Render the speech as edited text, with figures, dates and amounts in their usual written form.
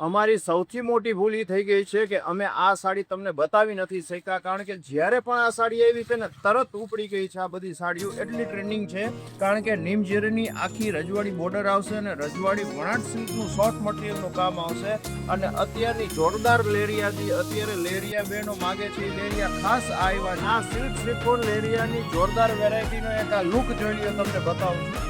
અમારી સૌથી મોટી ભૂલ એ થઈ ગઈ છે કે અમે આ સાડી તમને બતાવી નથી શક્યા, કારણ કે જ્યારે પણ આ સાડી આવી છે ને તરત ઉપડી ગઈ છે આ બધી સાડીઓ, એટલી ટ્રેન્ડિંગ છે. કારણ કે નીમઝેરીની આખી રજવાડી બોર્ડર આવશે અને રજવાડી વણાટ સિલ્કનું સોફ્ટ મટીરિયલનું કામ આવશે. અને અત્યારની જોરદાર લેરિયાથી અત્યારે લેરિયા બહેનો માગે છે એ લેરિયા ખાસ આવ્યા. આ સિલ્ક શિફોન લેરિયાની જોરદાર વેરાયટીનો એક આ લુક જોઈ લો, તમને બતાવું છું.